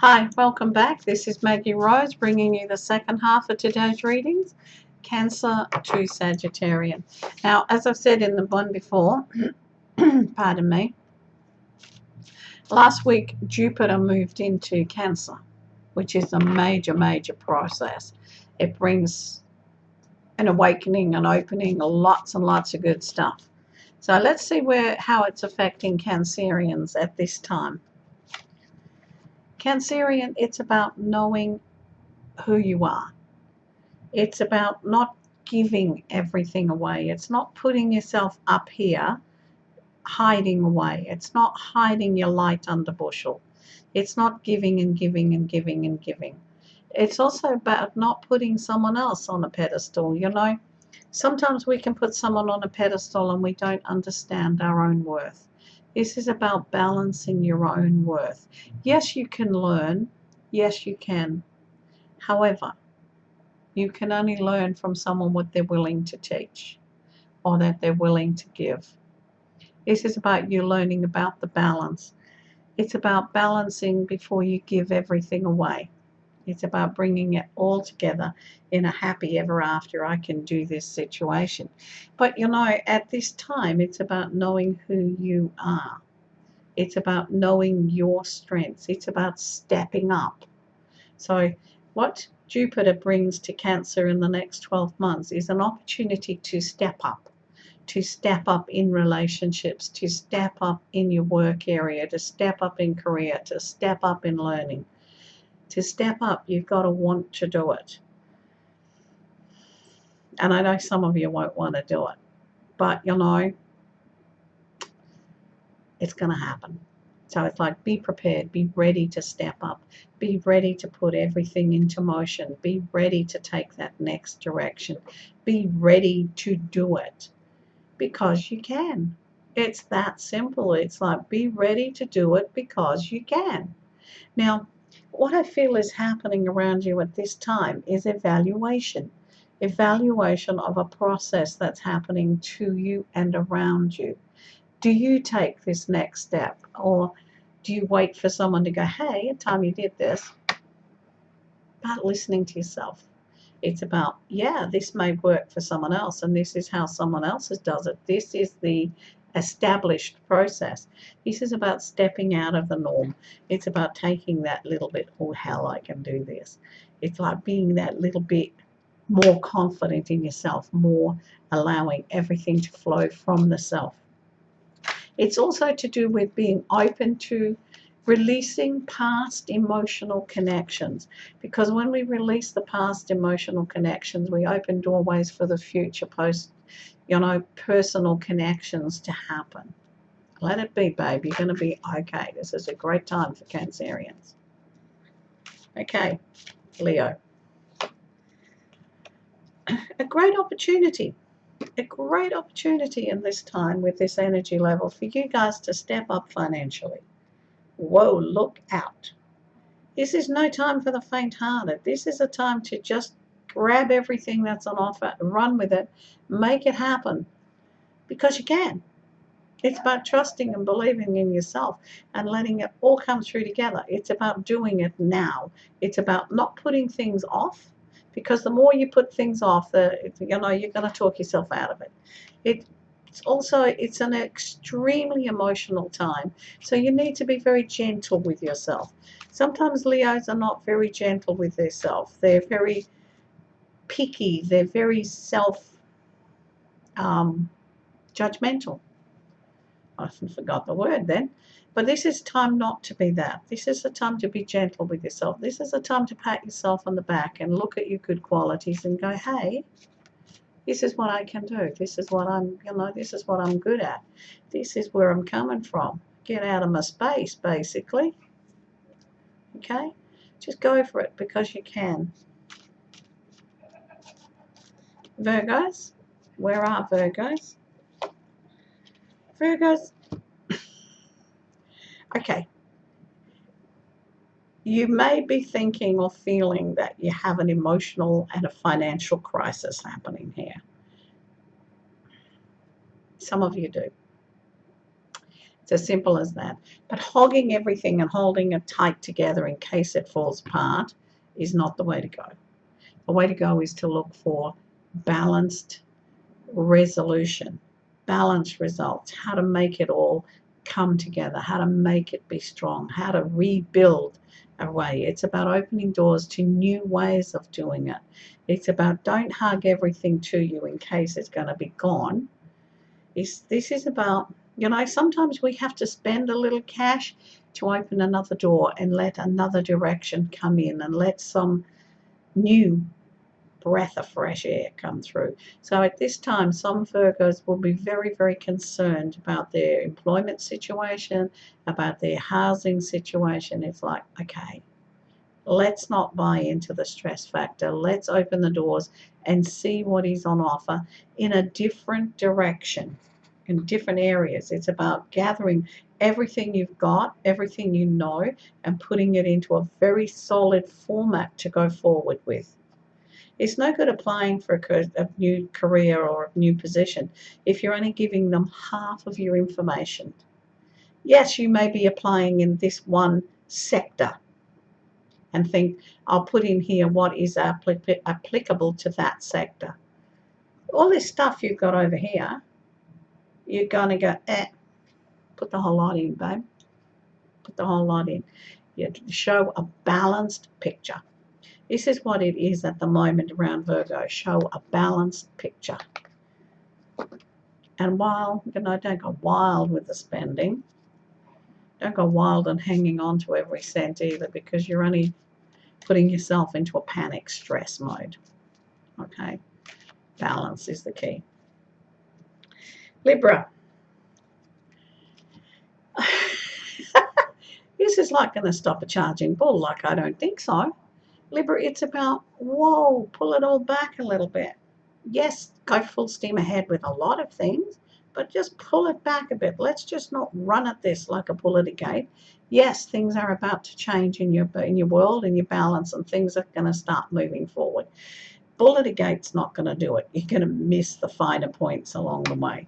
Hi, welcome back. This is Maggie Rose bringing you the second half of today's readings, Cancer to Sagittarian. Now, as I've said in the one before, pardon me, last week Jupiter moved into Cancer, which is a major process. It brings an awakening, an opening, lots and lots of good stuff. So let's see how it's affecting Cancerians at this time. Cancerian, it's about knowing who you are. It's about not giving everything away. It's not putting yourself up here, hiding away. It's not hiding your light under bushel. It's not giving and giving and giving and giving. It's also about not putting someone else on a pedestal. Sometimes we can put someone on a pedestal and we don't understand our own worth. This is about balancing your own worth. Yes, you can learn. Yes, you can. However, you can only learn from someone what they're willing to teach or that they're willing to give. This is about you learning about the balance. It's about balancing before you give everything away. It's about bringing it all together in a happy ever after. I can do this situation. But at this time, it's about knowing who you are. It's about knowing your strengths. It's about stepping up. So what Jupiter brings to Cancer in the next 12 months is an opportunity to step up in relationships, to step up in your work area, to step up in career, to step up in learning. To step up, you've got to want to do it. And I know some of you won't want to do it, but it's going to happen. So it's like, be prepared, be ready to step up, be ready to put everything into motion, be ready to take that next direction, be ready to do it because you can. It's that simple. It's like, be ready to do it because you can. Now, what I feel is happening around you at this time is evaluation of a process that's happening to you and around you. Do you take this next step, or do you wait for someone to go, hey, it's time you did this? About listening to yourself. It's about, yeah, this may work for someone else, and this is how someone else does it. This is the established process. This is about stepping out of the norm. It's about taking that little bit, oh, hell, I can do this. It's like being that little bit more confident in yourself, more allowing everything to flow from the self. It's also to do with being open to releasing past emotional connections, because when we release the past emotional connections, we open doorways for the future personal connections to happen. Let it be, babe. You're going to be okay. This is a great time for Cancerians. Okay, Leo. A great opportunity in this time with this energy level for you guys to step up financially. Whoa, look out. This is no time for the faint-hearted. This is a time to just grab everything that's on offer, run with it, make it happen, because you can. It's about trusting and believing in yourself and letting it all come through together. It's about doing it now. It's about not putting things off, because the more you put things off, you're going to talk yourself out of it. It's an extremely emotional time, so you need to be very gentle with yourself. Sometimes Leos are not very gentle with themselves. They're very picky. They're very judgmental. I forgot the word then. But this is time not to be that. This is a time to be gentle with yourself. This is a time to pat yourself on the back and look at your good qualities and go, hey, this is what I can do. This is what I'm good at. This is where I'm coming from. Get out of my space, basically. Okay? Just go for it because you can. Virgos, where are Virgos? Virgos, okay. You may be thinking or feeling that you have an emotional and a financial crisis happening here. Some of you do. It's as simple as that. But hogging everything and holding it tight together in case it falls apart is not the way to go. The way to go is to look for balanced resolution, balanced results, how to make it all come together, how to make it be strong, how to rebuild a way. It's about opening doors to new ways of doing it. It's about don't hug everything to you in case it's going to be gone. This is about, sometimes we have to spend a little cash to open another door and let another direction come in and let some new breath of fresh air come through. So at this time, some Virgos will be very, very concerned about their employment situation, about their housing situation. It's like, okay, let's not buy into the stress factor. Let's open the doors and see what is on offer in a different direction, in different areas. It's about gathering everything you've got, everything you know, and putting it into a very solid format to go forward with. It's no good applying for a new career or a new position if you're only giving them half of your information. Yes, you may be applying in this one sector and think, I'll put in here what is applicable to that sector. All this stuff you've got over here, you're going to go, put the whole lot in, babe. Put the whole lot in. You show a balanced picture. This is what it is at the moment around Virgo. Show a balanced picture. And while, don't go wild with the spending. Don't go wild and hanging on to every cent either, because you're only putting yourself into a panic stress mode. Okay? Balance is the key. Libra. This is like going to stop a charging bull. Like, I don't think so. Libra, it's about, whoa, pull it all back a little bit. Yes, go full steam ahead with a lot of things, but just pull it back a bit. Let's just not run at this like a bull at a gate. Yes, things are about to change in your world, in your balance, and things are going to start moving forward. Bull at a gate's not going to do it. You're going to miss the finer points along the way.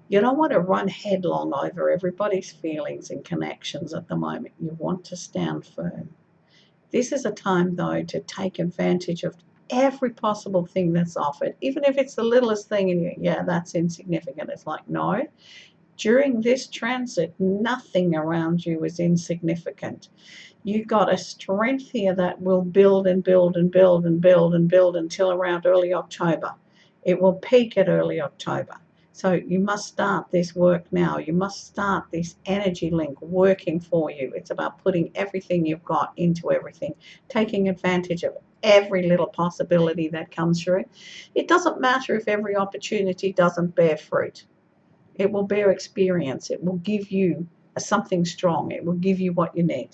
You don't want to run headlong over everybody's feelings and connections at the moment. You want to stand firm. This is a time, though, to take advantage of every possible thing that's offered, even if it's the littlest thing and that's insignificant. It's like, no, during this transit, nothing around you is insignificant. You've got a strength here that will build and build and build and build and build until around early October. It will peak at early October. So you must start this work now. You must start this energy link working for you. It's about putting everything you've got into everything, taking advantage of every little possibility that comes through. It doesn't matter if every opportunity doesn't bear fruit. It will bear experience. It will give you something strong. It will give you what you need.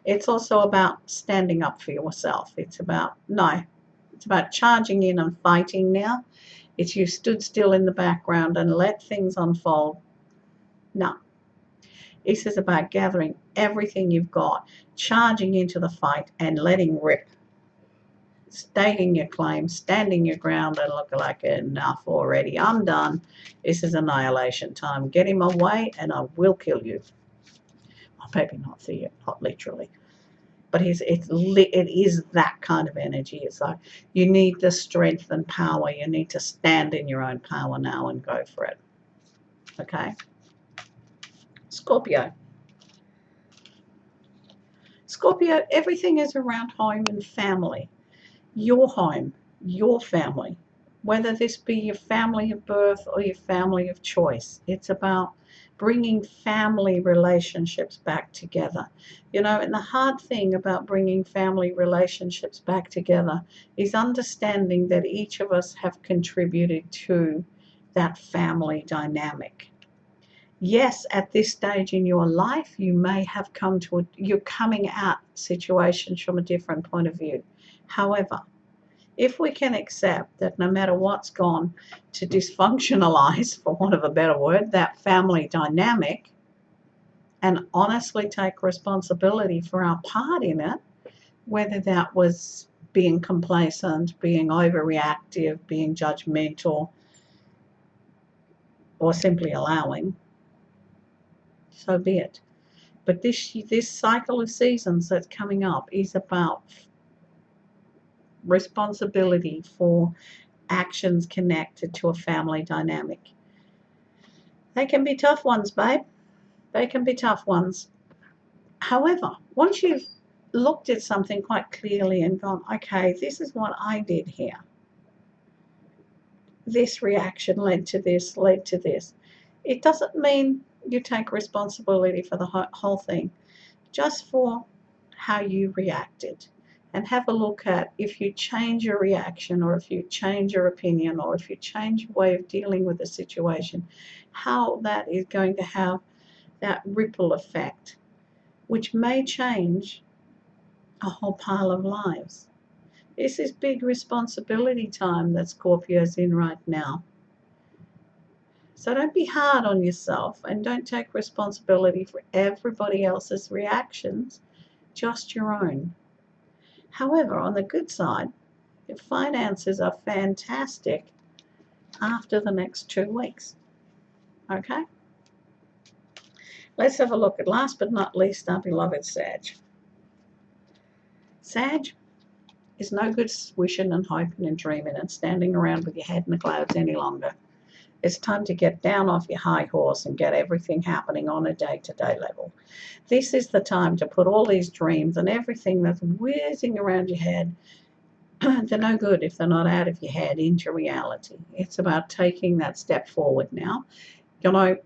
It's also about standing up for yourself. It's about charging in and fighting now. It's you stood still in the background and let things unfold. No. This is about gathering everything you've got, charging into the fight and letting rip. Stating your claim, standing your ground and look like enough already. I'm done. This is annihilation time. Get in my way and I will kill you. Well, maybe not for you, not literally. But it is that kind of energy. It's like you need the strength and power. You need to stand in your own power now and go for it. Okay? Scorpio. Scorpio, everything is around home and family. Your home, your family. Whether this be your family of birth or your family of choice. It's about bringing family relationships back together. And the hard thing about bringing family relationships back together is understanding that each of us have contributed to that family dynamic. Yes, at this stage in your life, you may have you're coming at situations from a different point of view. However, if we can accept that no matter what's gone to dysfunctionalize, for want of a better word, that family dynamic, and honestly take responsibility for our part in it, whether that was being complacent, being overreactive, being judgmental, or simply allowing, so be it. But this cycle of seasons that's coming up is about responsibility for actions connected to a family dynamic. They can be tough ones, babe. They can be tough ones. However, once you've looked at something quite clearly and gone, okay, this is what I did here. This reaction led to this, led to this. It doesn't mean you take responsibility for the whole thing, just for how you reacted. And have a look at, if you change your reaction, or if you change your opinion, or if you change your way of dealing with the situation, how that is going to have that ripple effect, which may change a whole pile of lives. This is big responsibility time that Scorpio's in right now. So don't be hard on yourself, and don't take responsibility for everybody else's reactions, just your own. However, on the good side, your finances are fantastic after the next 2 weeks. Okay? Let's have a look at, last but not least, our beloved Sag. Sag is no good wishing and hoping and dreaming and standing around with your head in the clouds any longer. It's time to get down off your high horse and get everything happening on a day-to-day level. This is the time to put all these dreams and everything that's whizzing around your head, they're no good if they're not out of your head, into reality. It's about taking that step forward now. You know,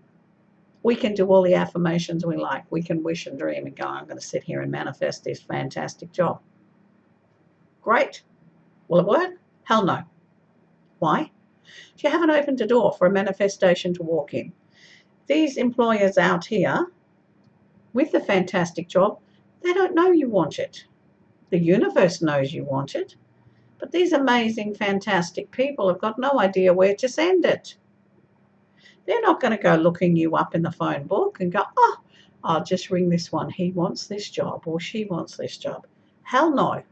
we can do all the affirmations we like. We can wish and dream and go, I'm going to sit here and manifest this fantastic job. Great. Will it work? Hell no. Why? You haven't opened a door for a manifestation to walk in. These employers out here with the fantastic job, they don't know you want it. The universe knows you want it, but these amazing, fantastic people have got no idea where to send it. They're not going to go looking you up in the phone book and go, oh, I'll just ring this one. He wants this job, or she wants this job. Hell no.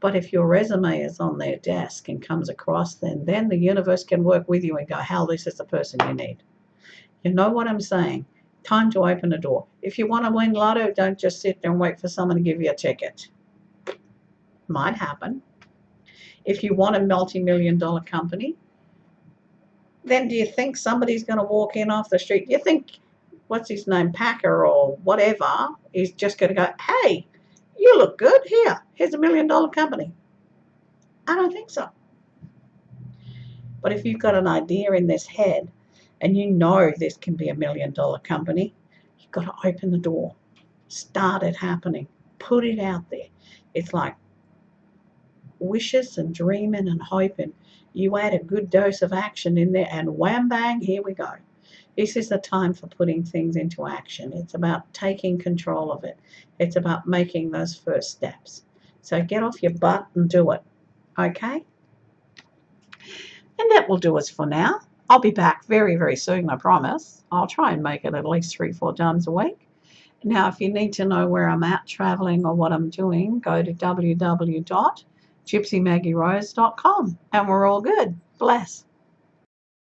But if your resume is on their desk and comes across, then the universe can work with you and go, hell, this is the person you need. You know what I'm saying? Time to open a door. If you want to win lotto, don't just sit there and wait for someone to give you a ticket. Might happen. If you want a multi-million-dollar company, then do you think somebody's going to walk in off the street? You think, what's his name, Packer or whatever, is just going to go, hey, you look good, here's $1 million company. I don't think so. But if you've got an idea in this head and you know this can be $1 million company, you've got to open the door. Start it happening. Put it out there. It's like wishes and dreaming and hoping. You add a good dose of action in there and wham bang, here we go. This is the time for putting things into action. It's about taking control of it. It's about making those first steps. So get off your butt and do it. Okay? And that will do us for now. I'll be back very, very soon, I promise. I'll try and make it at least 3-4 times a week. Now, if you need to know where I'm at traveling or what I'm doing, go to www.gypsymaggierose.com and we're all good. Bless.